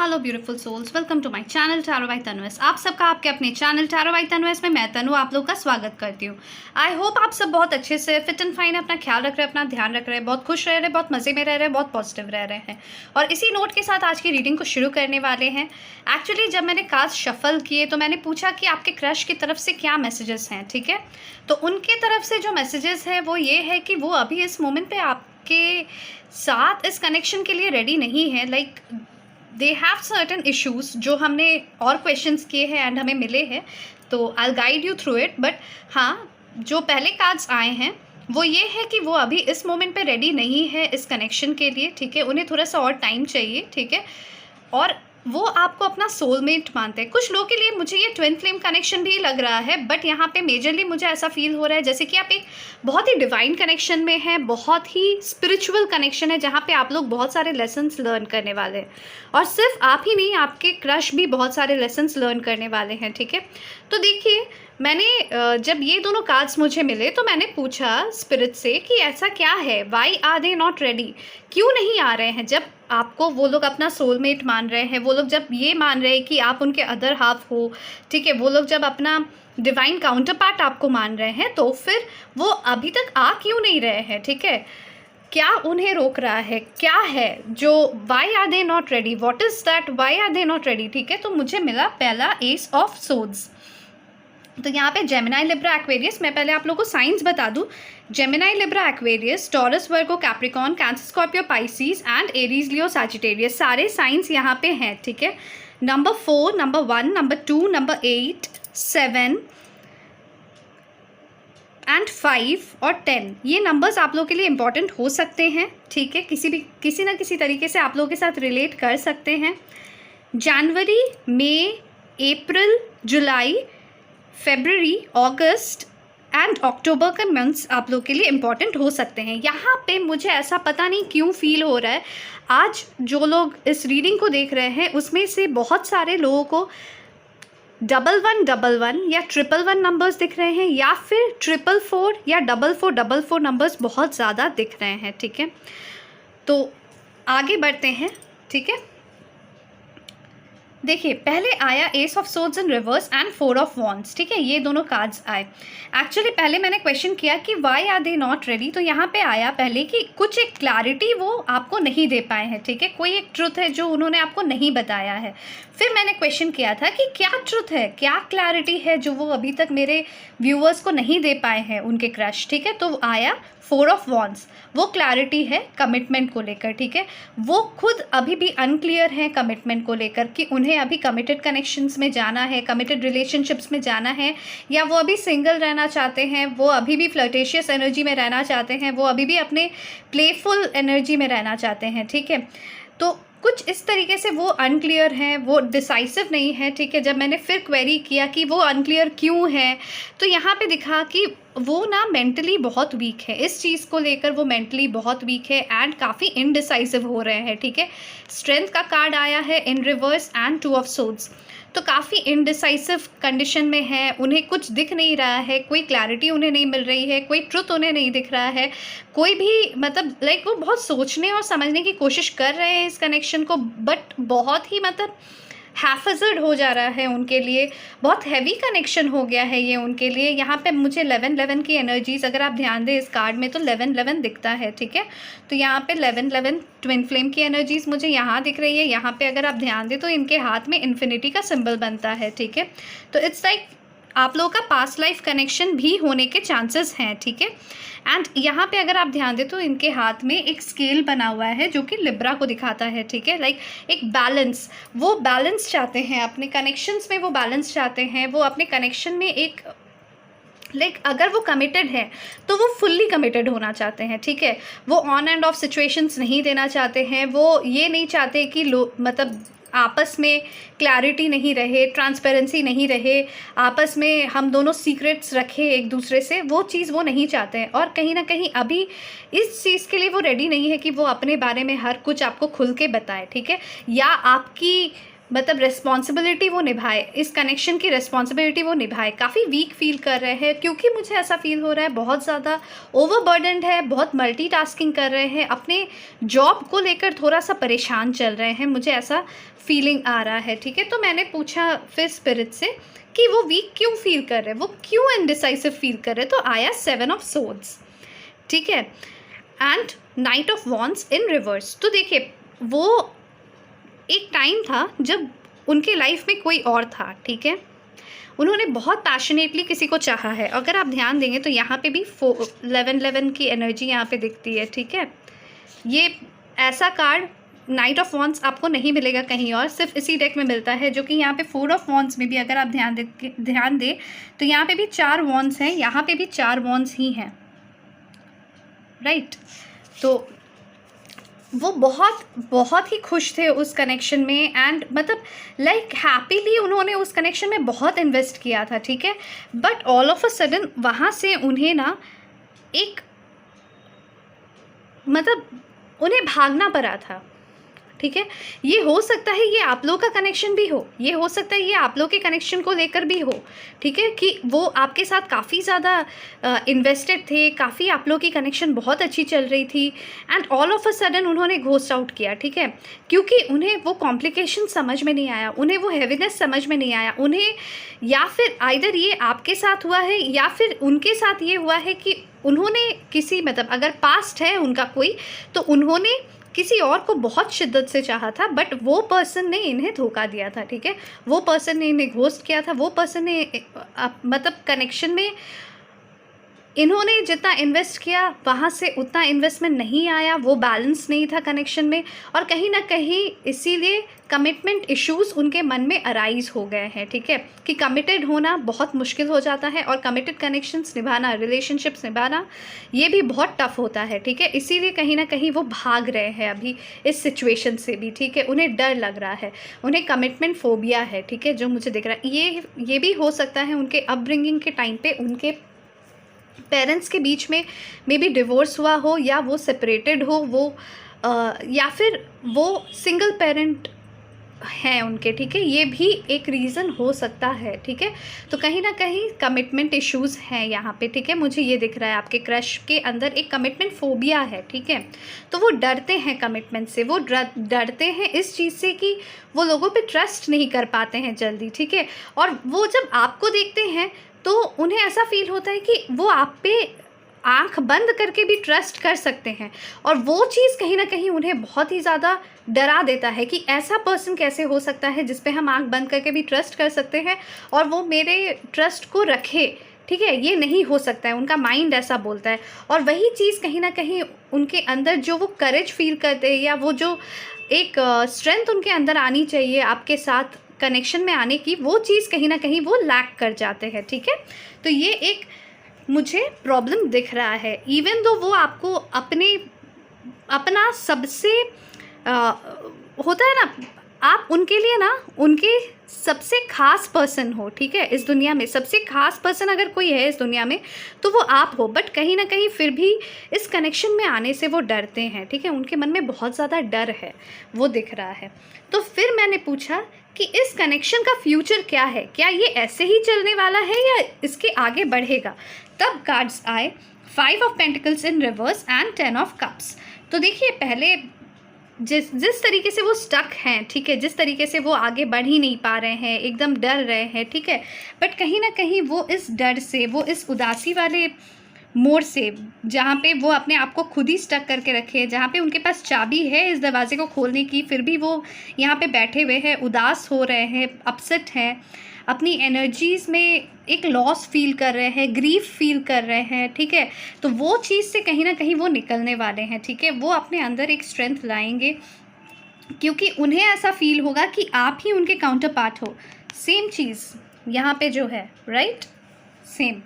Hello beautiful souls, welcome to my channel tarot by तनुएस। आप सबका आपके अपने चैनल टैरो बाय तनुएस में मैं तनु आप लोग का स्वागत करती हूँ। आई होप आप सब बहुत अच्छे से फिट एंड फाइन अपना ख्याल रख रहे हैं, अपना ध्यान रख रहे हैं, बहुत खुश रह रहे हैं, बहुत मज़े में रह रहे हैं, बहुत पॉजिटिव रह रहे हैं। और इसी नोट के साथ आज की रीडिंग को शुरू करने वाले हैं। एक्चुअली जब मैंने कार्ड्स शफल किए तो मैंने पूछा कि आपके क्रश की तरफ से क्या मैसेजेस हैं, ठीक है। तो उनके तरफ से जो मैसेजेस हैं वो ये है कि वो अभी इस मोमेंट पे आपके साथ इस कनेक्शन के लिए रेडी नहीं है। Like they have certain issues जो हमने और क्वेश्चंस किए हैं एंड हमें मिले हैं, तो I will guide you through it. But हाँ, जो पहले कार्ड्स आए हैं वो ये है कि वो अभी इस मोमेंट पे रेडी नहीं है इस कनेक्शन के लिए, ठीक है। उन्हें थोड़ा सा और टाइम चाहिए, ठीक है। और वो आपको अपना सोलमेट मानते हैं। कुछ लोगों के लिए मुझे ये ट्विन फ्लेम कनेक्शन भी लग रहा है, बट यहाँ पे मेजरली मुझे ऐसा फील हो रहा है जैसे कि आप एक बहुत ही डिवाइन कनेक्शन में हैं, बहुत ही स्पिरिचुअल कनेक्शन है जहाँ पे आप लोग बहुत सारे लेसन्स लर्न करने वाले हैं। और सिर्फ आप ही नहीं, आपके क्रश भी बहुत सारे लेसन्स लर्न करने वाले हैं, ठीक है। तो देखिए, मैंने जब ये दोनों कार्ड्स मुझे मिले तो मैंने पूछा स्पिरिट से कि ऐसा क्या है, why are they not ready, क्यों नहीं आ रहे हैं। जब आपको वो लोग अपना सोलमेट मान रहे हैं, वो लोग जब ये मान रहे हैं कि आप उनके अदर हाफ हो, ठीक है, वो लोग जब अपना डिवाइन काउंटर पार्ट आपको मान रहे हैं, तो फिर वो अभी तक आ क्यों नहीं रहे हैं, ठीक है। क्या उन्हें रोक रहा है, क्या है जो why are they not ready, what is that, why are they not ready, ठीक है। तो मुझे मिला पहला एस ऑफ सोड्स। तो यहाँ पे जेमिनाई, लिब्रा, एक्वेरियस। मैं पहले आप लोगों को साइंस बता दूँ। Gemini, Libra, Aquarius, taurus, Virgo, Capricorn, cancer, Scorpio, Pisces and Aries, Leo, Sagittarius, सारे साइंस यहाँ पे हैं, ठीक है। Number 4, number 1, number 2, number 8, 7 and 5 और 10, ये नंबर्स आप लोगों के लिए इंपॉर्टेंट हो सकते हैं, ठीक है। किसी ना किसी तरीके से आप लोगों के साथ रिलेट कर सकते हैं। जनवरी, मई, अप्रैल, जुलाई, फरवरी, अगस्त एंड अक्टूबर के मंथ्स आप लोग के लिए इम्पॉर्टेंट हो सकते हैं। यहाँ पे मुझे ऐसा पता नहीं क्यों फील हो रहा है, आज जो लोग इस रीडिंग को देख रहे हैं उसमें से बहुत सारे लोगों को 1111 या 111 नंबर्स दिख रहे हैं, या फिर 444 या 4444 नंबर्स बहुत ज़्यादा दिख रहे हैं, ठीक है। तो आगे बढ़ते हैं, ठीक है। देखिए, पहले आया S of swords in reverse and 4 of wands, ठीक है। ये दोनों कार्ड्स आए। एक्चुअली पहले मैंने क्वेश्चन किया कि why are they not ready, तो यहाँ पे आया पहले कि कुछ एक क्लैरिटी वो आपको नहीं दे पाए हैं, ठीक है। कोई एक ट्रुथ है जो उन्होंने आपको नहीं बताया है। फिर मैंने क्वेश्चन किया था कि क्या ट्रुथ है, क्या क्लैरिटी है जो वो अभी तक मेरे व्यूअर्स को नहीं दे पाए हैं उनके क्रश, ठीक है। तो आया 4 ऑफ वॉन्ड्स, वो क्लैरिटी है कमिटमेंट को लेकर, ठीक है। वो खुद अभी भी अनक्लियर है कमिटमेंट को लेकर कि उन्हें अभी कमिटेड कनेक्शंस में जाना है, कमिटेड रिलेशनशिप्स में जाना है, या वो अभी सिंगल रहना चाहते हैं, वो अभी भी फ्लर्टेशियस एनर्जी में रहना चाहते हैं, वो अभी भी अपने प्लेफुल एनर्जी में रहना चाहते हैं, ठीक है। तो कुछ इस तरीके से वो अनक्लियर हैं, वो डिसाइसिव नहीं है, ठीक है। जब मैंने फिर क्वेरी किया कि वो अनक्लियर क्यों है, तो यहाँ पे दिखा कि वो ना मेंटली बहुत वीक है, इस चीज़ को लेकर वो मेंटली बहुत वीक है एंड काफ़ी इनडिसाइसिव हो रहे हैं, ठीक है। स्ट्रेंथ का कार्ड आया है इन रिवर्स एंड 2 ऑफ सोर्ड्स, तो काफ़ी इनडिसाइसिव कंडीशन में है, उन्हें कुछ दिख नहीं रहा है, कोई क्लैरिटी उन्हें नहीं मिल रही है, कोई ट्रुथ उन्हें नहीं दिख रहा है, कोई भी मतलब लाइक वो बहुत सोचने और समझने की कोशिश कर रहे हैं इस कनेक्शन को, बट बहुत ही मतलब हैफर्ड हो जा रहा है उनके लिए, बहुत हैवी कनेक्शन हो गया है ये उनके लिए। यहाँ पे मुझे 1111 की एनर्जीज, अगर आप ध्यान दें इस कार्ड में तो 1111 दिखता है, ठीक है। तो यहाँ पे 1111 ट्विन फ्लेम की एनर्जीज मुझे यहाँ दिख रही है। यहाँ पे अगर आप ध्यान दें तो इनके हाथ में इन्फिनिटी का सिंबल बनता है, ठीक है। तो इट्स लाइक आप लोगों का पास्ट लाइफ कनेक्शन भी होने के चांसेस हैं, ठीक है। एंड यहाँ पे अगर आप ध्यान दें तो इनके हाथ में एक स्केल बना हुआ है जो कि लिब्रा को दिखाता है, ठीक है। लाइक एक बैलेंस, वो बैलेंस चाहते हैं अपने कनेक्शंस में, वो बैलेंस चाहते हैं, वो अपने कनेक्शन में एक लाइक अगर वो कमिटेड है तो वो फुल्ली कमिटेड होना चाहते हैं, ठीक है। वो ऑन एंड ऑफ सिचुएशंस नहीं देना चाहते हैं, वो ये नहीं चाहते कि मतलब आपस में क्लैरिटी नहीं रहे, ट्रांसपेरेंसी नहीं रहे, आपस में हम दोनों सीक्रेट्स रखें एक दूसरे से, वो चीज़ वो नहीं चाहते हैं। और कहीं ना कहीं अभी इस चीज़ के लिए वो रेडी नहीं है कि वो अपने बारे में हर कुछ आपको खुल के बताए, ठीक है, या आपकी मतलब रिस्पॉन्सिबिलिटी वो निभाए, इस कनेक्शन की रिस्पॉन्सिबिलिटी वो निभाए। काफ़ी वीक फील कर रहे हैं, क्योंकि मुझे ऐसा फील हो रहा है बहुत ज़्यादा ओवरबर्डन्ड है, बहुत मल्टीटास्किंग कर रहे हैं, अपने जॉब को लेकर थोड़ा सा परेशान चल रहे हैं, मुझे ऐसा फीलिंग आ रहा है। ठीक है, तो मैंने पूछा फिर स्पिरिट से कि वो वीक क्यों फील कर रहे हैं, वो क्यों इनडिसाइसिव फील कर रहे हैं। तो आया 7 ऑफ सोर्ड्स, ठीक है, and night of wands in reverse. तो देखिए, वो एक टाइम था जब उनके लाइफ में कोई और था, ठीक है, उन्होंने बहुत पैशनेटली किसी को चाहा है। अगर आप ध्यान देंगे तो यहाँ पे भी 11 की एनर्जी यहाँ पे दिखती है, ठीक है। ये ऐसा कार्ड नाइट ऑफ वॉन्ड्स आपको नहीं मिलेगा कहीं और, सिर्फ इसी डेक में मिलता है, जो कि यहाँ पे 4 ऑफ वॉन्ड्स में भी अगर आप ध्यान दें तो यहाँ पे भी 4 वॉन्ड्स हैं, यहाँ पे भी 4 वॉन्ड्स ही हैं, राइट। तो वो बहुत ही खुश थे उस कनेक्शन में, एंड मतलब लाइक हैप्पीली उन्होंने उस कनेक्शन में बहुत इन्वेस्ट किया था, ठीक है। But all of a sudden वहाँ से उन्हें ना एक मतलब उन्हें भागना पड़ा था, ठीक है। ये हो सकता है ये आप लोग का कनेक्शन भी हो, ये हो सकता है ये आप लोग के कनेक्शन को लेकर भी हो, ठीक है, कि वो आपके साथ काफ़ी ज़्यादा इन्वेस्टेड थे, काफ़ी आप लोग की कनेक्शन बहुत अच्छी चल रही थी, and all of a sudden उन्होंने घोस्ट आउट किया, ठीक है, क्योंकि उन्हें वो कॉम्प्लिकेशन समझ में नहीं आया, उन्हें वो हैवीनेस समझ में नहीं आया, उन्हें या फिर आइदर ये आपके साथ हुआ है या फिर उनके साथ ये हुआ है कि उन्होंने किसी मतलब अगर पास्ट है उनका कोई, तो उन्होंने किसी और को बहुत शिद्दत से चाहा था, बट वो पर्सन ने इन्हें धोखा दिया था, ठीक है, वो पर्सन ने इन्हें घोस्ट किया था, वो पर्सन ने मतलब कनेक्शन में इन्होंने जितना इन्वेस्ट किया वहाँ से उतना इन्वेस्टमेंट नहीं आया, वो बैलेंस नहीं था कनेक्शन में, और कहीं ना कहीं इसीलिए कमिटमेंट इश्यूज़ उनके मन में अराइज हो गए हैं, ठीक है, कि कमिटेड होना बहुत मुश्किल हो जाता है, और कमिटेड कनेक्शंस निभाना, रिलेशनशिप्स निभाना, ये भी बहुत टफ होता है, ठीक है। इसीलिए कहीं ना कहीं वो भाग रहे हैं अभी इस सिचुएशन से भी, ठीक है, उन्हें डर लग रहा है, उन्हें कमिटमेंट फोबिया है, ठीक है, जो मुझे दिख रहा है। ये भी हो सकता है उनके अपब्रिंगिंग के टाइम पे उनके पेरेंट्स के बीच में मे बी डिवोर्स हुआ हो, या वो सेपरेटेड हो, या फिर वो सिंगल पेरेंट हैं उनके, ठीक है, ये भी एक रीज़न हो सकता है, ठीक है। तो कहीं ना कहीं कमिटमेंट इश्यूज़ हैं यहाँ पे, ठीक है, मुझे ये दिख रहा है आपके क्रश के अंदर एक कमिटमेंट फोबिया है, ठीक है। तो वो डरते हैं कमिटमेंट से, वो डरते हैं इस चीज़ से कि वो लोगों पे ट्रस्ट नहीं कर पाते हैं जल्दी, ठीक है, और वो जब आपको देखते हैं तो उन्हें ऐसा फील होता है कि वो आप पे आंख बंद करके भी ट्रस्ट कर सकते हैं, और वो चीज़ कहीं ना कहीं उन्हें बहुत ही ज़्यादा डरा देता है कि ऐसा पर्सन कैसे हो सकता है जिस पे हम आंख बंद करके भी ट्रस्ट कर सकते हैं और वो मेरे ट्रस्ट को रखे, ठीक है, ये नहीं हो सकता है, उनका माइंड ऐसा बोलता है। और वही चीज़ कहीं ना कहीं उनके अंदर जो वो करेज फील करते हैं, या वो जो एक स्ट्रेंथ उनके अंदर आनी चाहिए आपके साथ कनेक्शन में आने की, वो चीज़ कहीं ना कहीं वो लैक कर जाते हैं, ठीक है। तो ये एक मुझे प्रॉब्लम दिख रहा है, इवन दो वो आपको अपना सबसे होता है ना, आप उनके लिए ना उनके सबसे खास पर्सन हो, ठीक है, इस दुनिया में सबसे खास पर्सन अगर कोई है इस दुनिया में तो वो आप हो, बट कहीं ना कहीं फिर भी इस कनेक्शन में आने से वो डरते हैं, ठीक है, उनके मन में बहुत ज़्यादा डर है, वो दिख रहा है। तो फिर मैंने पूछा कि इस कनेक्शन का फ्यूचर क्या है, क्या ये ऐसे ही चलने वाला है या इसके आगे बढ़ेगा। तब कार्ड्स आए 5 of pentacles in reverse and 10 of cups. तो देखिए, पहले जिस तरीके से वो स्टक हैं, ठीक है, जिस तरीके से वो आगे बढ़ ही नहीं पा रहे हैं, एकदम डर रहे हैं, ठीक है, बट कहीं ना कहीं वो इस डर से, वो इस उदासी वाले मोड़ से, जहाँ पे वो अपने आप को खुद ही स्टक करके रखे, जहाँ पे उनके पास चाबी है इस दरवाजे को खोलने की, फिर भी वो यहाँ पे बैठे हुए हैं, उदास हो रहे हैं, अपसेट हैं, अपनी एनर्जीज़ में एक लॉस फील कर रहे हैं, ग्रीफ फील कर रहे हैं, ठीक है। तो वो चीज़ से कहीं ना कहीं वो निकलने वाले हैं, ठीक है, वो अपने अंदर एक स्ट्रेंथ लाएंगे, क्योंकि उन्हें ऐसा फील होगा कि आप ही उनके काउंटर पार्ट हो। सेम चीज़ यहाँ पे जो है, right, same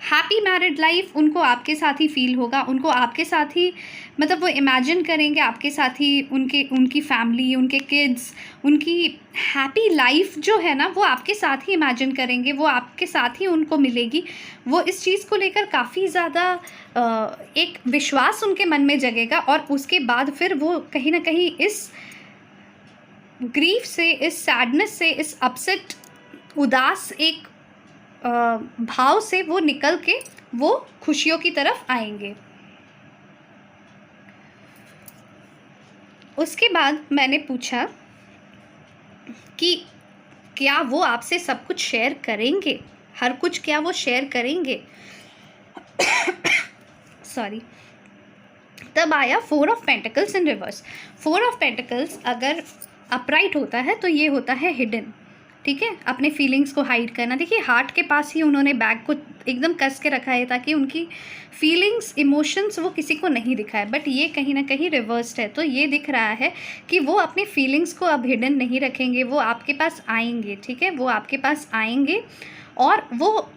happy married life उनको आपके साथ ही फील होगा, उनको आपके साथ ही मतलब वो इमेजिन करेंगे आपके साथ ही उनकी फैमिली, उनके किड्स, उनकी हैप्पी लाइफ जो है ना वो आपके साथ ही इमेजिन करेंगे, वो आपके साथ ही उनको मिलेगी। वो इस चीज़ को लेकर काफ़ी ज़्यादा एक विश्वास उनके मन में जगेगा, और उसके बाद फिर वो कहीं ना कहीं इस ग्रीफ से, इस सैडनेस से, इस अपसेट, उदास एक भाव से वो निकल के वो खुशियों की तरफ आएंगे। उसके बाद मैंने पूछा कि क्या वो आपसे सब कुछ शेयर करेंगे, हर कुछ क्या वो शेयर करेंगे? सॉरी। तब आया 4 of pentacles in reverse. 4 of pentacles अगर अपराइट होता है तो ये होता है हिडन, ठीक है, अपने फीलिंग्स को हाइड करना। देखिए हार्ट के पास ही उन्होंने बैग को एकदम कस के रखा है ताकि उनकी फीलिंग्स, इमोशंस वो किसी को नहीं दिखाए, बट ये कहीं ना कहीं रिवर्स्ड है। तो ये दिख रहा है कि वो अपनी फीलिंग्स को अब हिडन नहीं रखेंगे, वो आपके पास आएंगे, ठीक है, वो आपके पास आएंगे और वो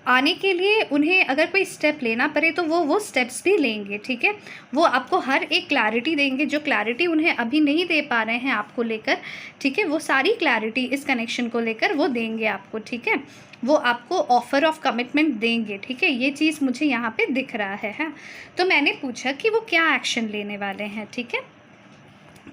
आने के लिए उन्हें अगर कोई स्टेप लेना पड़े तो वो स्टेप्स भी लेंगे, ठीक है। वो आपको हर एक क्लैरिटी देंगे, जो क्लैरिटी उन्हें अभी नहीं दे पा रहे हैं आपको लेकर, ठीक है, वो सारी क्लैरिटी इस कनेक्शन को लेकर वो देंगे आपको, ठीक है। वो आपको ऑफर ऑफ कमिटमेंट देंगे, ठीक है, ये चीज़ मुझे यहाँ पे दिख रहा है। तो मैंने पूछा कि वो क्या एक्शन लेने वाले हैं, ठीक है।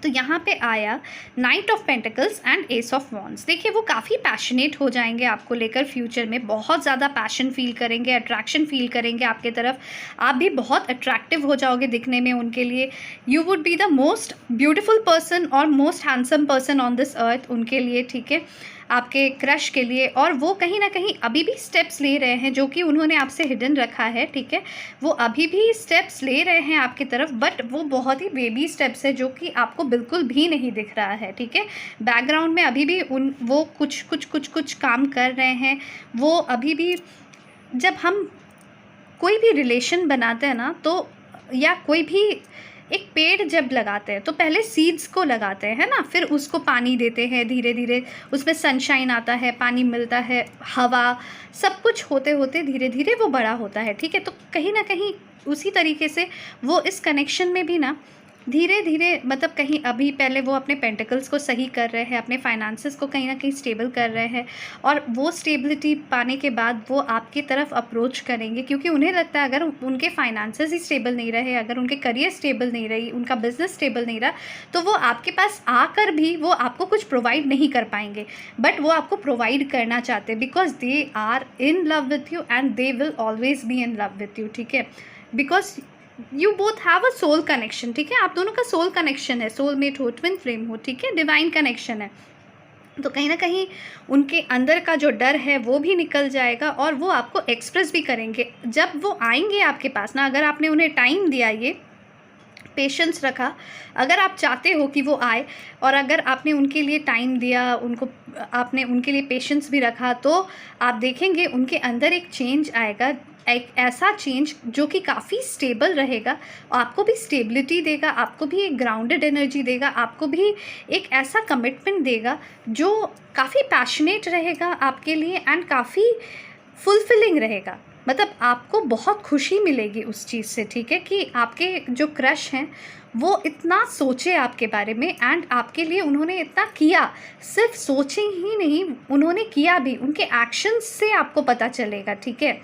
तो यहाँ पे आया night of pentacles and S of wands. देखिए वो काफ़ी पैशनेट हो जाएंगे आपको लेकर, फ्यूचर में बहुत ज़्यादा पैशन फील करेंगे, अट्रैक्शन फील करेंगे आपके तरफ, आप भी बहुत अट्रैक्टिव हो जाओगे दिखने में उनके लिए। You would be the most beautiful person और most handsome person on this earth उनके लिए, ठीक है, आपके क्रश के लिए। और वो कहीं ना कहीं अभी भी स्टेप्स ले रहे हैं जो कि उन्होंने आपसे हिडन रखा है, ठीक है, वो अभी भी स्टेप्स ले रहे हैं आपकी तरफ, बट वो बहुत ही बेबी स्टेप्स है जो कि आपको बिल्कुल भी नहीं दिख रहा है, ठीक है। बैकग्राउंड में अभी भी वो कुछ काम कर रहे हैं। वो अभी भी, जब हम कोई भी रिलेशन बनाते हैं ना, तो या कोई भी एक पेड़ जब लगाते हैं तो पहले सीड्स को लगाते हैं ना, फिर उसको पानी देते हैं, धीरे धीरे उसमें सनशाइन आता है, पानी मिलता है, हवा, सब कुछ होते होते धीरे धीरे वो बड़ा होता है, ठीक है। तो कहीं ना कहीं उसी तरीके से वो इस कनेक्शन में भी ना धीरे धीरे, मतलब कहीं अभी पहले वो अपने पेंटिकल्स को सही कर रहे हैं, अपने फाइनेंसेस को कहीं ना कहीं स्टेबल कर रहे हैं, और वो स्टेबिलिटी पाने के बाद वो आपकी तरफ अप्रोच करेंगे, क्योंकि उन्हें लगता है अगर उनके फाइनेंसेस ही स्टेबल नहीं रहे, अगर उनके करियर स्टेबल नहीं रही, उनका बिजनेस स्टेबल नहीं रहा, तो वो आपके पास आकर भी वो आपको कुछ प्रोवाइड नहीं कर पाएंगे, बट वो आपको प्रोवाइड करना चाहते हैं, because they are in love with you and they will always be in love with you, ठीक है, because you both have a soul connection, ठीक है, आप दोनों का सोल कनेक्शन है, सोलमेट हो, ट्विन फ्लेम हो, ठीक है, डिवाइन कनेक्शन है। तो कहीं ना कहीं उनके अंदर का जो डर है वो भी निकल जाएगा और वो आपको एक्सप्रेस भी करेंगे जब वो आएंगे आपके पास ना। अगर आपने उन्हें टाइम दिया, ये पेशेंस रखा, अगर आप चाहते हो कि वो आए और अगर आपने उनके लिए टाइम दिया, उनको आपने उनके लिए पेशेंस भी रखा, तो आप देखेंगे उनके अंदर एक चेंज आएगा, एक ऐसा चेंज जो कि काफ़ी स्टेबल रहेगा, आपको भी स्टेबिलिटी देगा, आपको भी एक ग्राउंडेड एनर्जी देगा, आपको भी एक ऐसा कमिटमेंट देगा जो काफ़ी पैशनेट रहेगा आपके लिए एंड काफ़ी फुलफिलिंग रहेगा। मतलब आपको बहुत खुशी मिलेगी उस चीज़ से, ठीक है, कि आपके जो क्रश हैं वो इतना सोचे आपके बारे में एंड आपके लिए उन्होंने इतना किया, सिर्फ सोचे ही नहीं, उन्होंने किया भी, उनके एक्शंस से आपको पता चलेगा, ठीक है।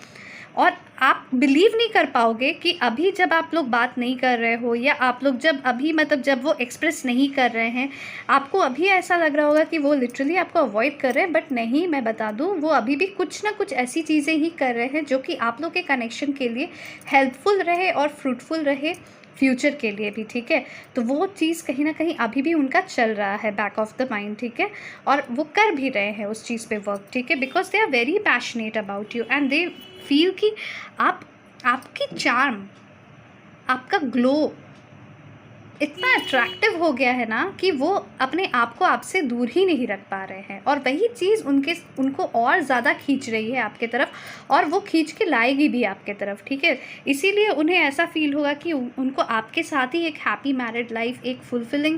और आप बिलीव नहीं कर पाओगे कि अभी जब आप लोग बात नहीं कर रहे हो या आप लोग जब अभी मतलब जब वो एक्सप्रेस नहीं कर रहे हैं, आपको अभी ऐसा लग रहा होगा कि वो लिटरली आपको अवॉइड कर रहे हैं, बट नहीं, मैं बता दूं वो अभी भी कुछ ना कुछ ऐसी चीज़ें ही कर रहे हैं जो कि आप लोग के कनेक्शन के लिए हेल्पफुल रहे और फ्रूटफुल रहे फ्यूचर के लिए भी, ठीक है। तो वो चीज़ कहीं ना कहीं अभी भी उनका चल रहा है बैक ऑफ द माइंड, ठीक है, और वो कर भी रहे हैं उस चीज़ पे वर्क, ठीक है, because they are very passionate about you and they feel कि आपकी चार्म, आपका ग्लो इतना अट्रैक्टिव हो गया है ना कि वो अपने आप को आपसे दूर ही नहीं रख पा रहे हैं, और वही चीज़ उनको और ज़्यादा खींच रही है आपके तरफ और वो खींच के लाएगी भी आपके तरफ, ठीक है। इसीलिए उन्हें ऐसा फील होगा कि उनको आपके साथ ही एक हैप्पी मैरिड लाइफ, एक फुलफिलिंग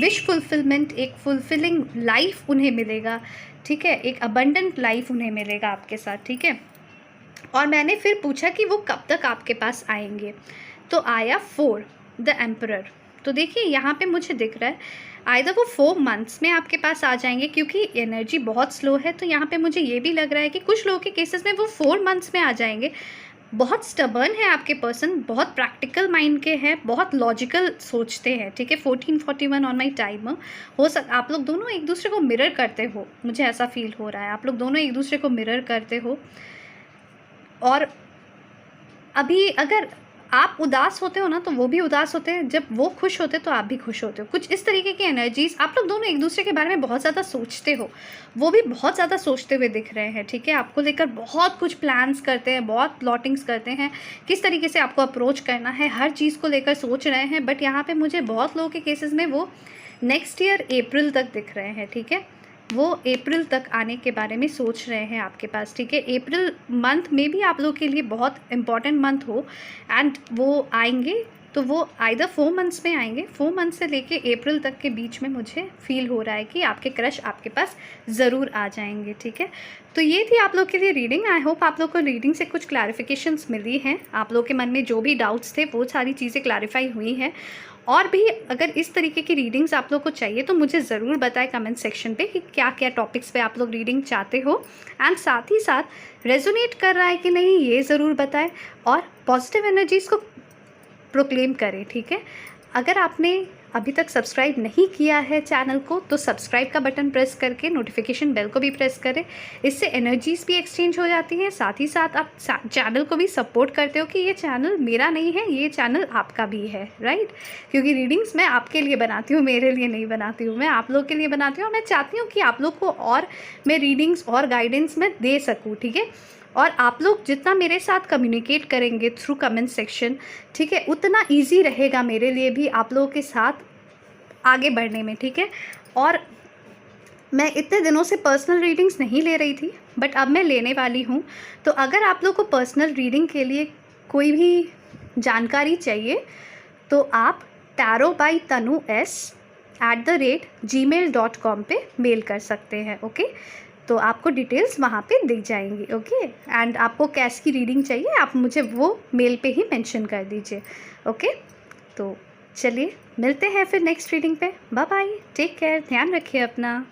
विश फुलफिलमेंट, एक फुलफिलिंग लाइफ उन्हें मिलेगा, ठीक है, एक अबंडेंट लाइफ उन्हें मिलेगा आपके साथ, ठीक है। और मैंने फिर पूछा कि वो कब तक आपके पास आएंगे, तो आया 4 द एम्परर। तो देखिए यहाँ पे मुझे दिख रहा है आइदर वो 4 मंथ्स में आपके पास आ जाएंगे, क्योंकि एनर्जी बहुत स्लो है, तो यहाँ पे मुझे ये भी लग रहा है कि कुछ लोगों के केसेस में वो 4 मंथ्स में आ जाएंगे, बहुत स्टबर्न है आपके पर्सन, बहुत प्रैक्टिकल माइंड के हैं, बहुत लॉजिकल सोचते हैं, ठीक है। 1441 ऑन माई टाइमर। आप लोग दोनों एक दूसरे को मिरर करते हो, मुझे ऐसा फील हो रहा है। आप लोग दोनों एक दूसरे को मिरर करते हो, और अभी अगर आप उदास होते हो ना तो वो भी उदास होते हैं, जब वो खुश होते तो आप भी खुश होते हो। कुछ इस तरीके की एनर्जीज, आप लोग दोनों एक दूसरे के बारे में बहुत ज़्यादा सोचते हो, वो भी बहुत ज़्यादा सोचते हुए दिख रहे हैं, ठीक है। आपको लेकर बहुत कुछ प्लान्स करते हैं, बहुत प्लॉटिंग्स करते हैं, किस तरीके से आपको अप्रोच करना है, हर चीज़ को लेकर सोच रहे हैं। बट यहाँ पर मुझे बहुत लोगों के केसेस में वो नेक्स्ट ईयर अप्रैल तक दिख रहे हैं, ठीक है। वो अप्रैल तक आने के बारे में सोच रहे हैं आपके पास, ठीक है। अप्रैल मंथ में भी आप लोग के लिए बहुत इंपॉर्टेंट मंथ हो, एंड वो आएंगे तो वो आइदर 4 मंथ्स में आएंगे। 4 मंथ से लेके अप्रैल तक के बीच में मुझे फील हो रहा है कि आपके क्रश आपके पास ज़रूर आ जाएंगे, ठीक है। तो ये थी आप लोग के लिए रीडिंग। आई होप आप लोग को रीडिंग से कुछ क्लैरिफिकेशंस मिली हैं, आप लोग के मन में जो भी डाउट्स थे वो सारी चीज़ें क्लैरिफाई हुई हैं। और भी अगर इस तरीके की रीडिंग्स आप लोग को चाहिए तो मुझे ज़रूर बताएं कमेंट सेक्शन पे कि क्या क्या टॉपिक्स पे आप लोग रीडिंग चाहते हो, एंड साथ ही साथ रेजोनेट कर रहा है कि नहीं ये ज़रूर बताएं, और पॉजिटिव एनर्जीज़ को प्रोक्लेम करें, ठीक है। अगर आपने अभी तक सब्सक्राइब नहीं किया है चैनल को तो सब्सक्राइब का बटन प्रेस करके नोटिफिकेशन बेल को भी प्रेस करें, इससे एनर्जीज़ भी एक्सचेंज हो जाती हैं। साथ ही साथ आप चैनल को भी सपोर्ट करते हो कि ये चैनल मेरा नहीं है, ये चैनल आपका भी है, राइट। क्योंकि रीडिंग्स मैं आपके लिए बनाती हूँ, मेरे लिए नहीं बनाती हूँ, मैं आप लोग के लिए बनाती हूँ। मैं चाहती हूँ कि आप लोग को और मैं रीडिंग्स और गाइडेंस में दे सकूँ, ठीक है। और आप लोग जितना मेरे साथ कम्युनिकेट करेंगे थ्रू कमेंट सेक्शन, ठीक है, उतना इजी रहेगा मेरे लिए भी आप लोगों के साथ आगे बढ़ने में, ठीक है। और मैं इतने दिनों से पर्सनल रीडिंग्स नहीं ले रही थी, बट अब मैं लेने वाली हूँ। तो अगर आप लोग को पर्सनल रीडिंग के लिए कोई भी जानकारी चाहिए तो आप tarotbytanus@gmail.com पे मेल कर सकते हैं, ओके। तो आपको डिटेल्स वहाँ पे दी जाएंगी, ओके। एंड आपको कैश की रीडिंग चाहिए आप मुझे वो मेल पे ही मेंशन कर दीजिए, ओके। तो चलिए मिलते हैं फिर नेक्स्ट रीडिंग पे। बाय बाय, टेक केयर, ध्यान रखिए अपना।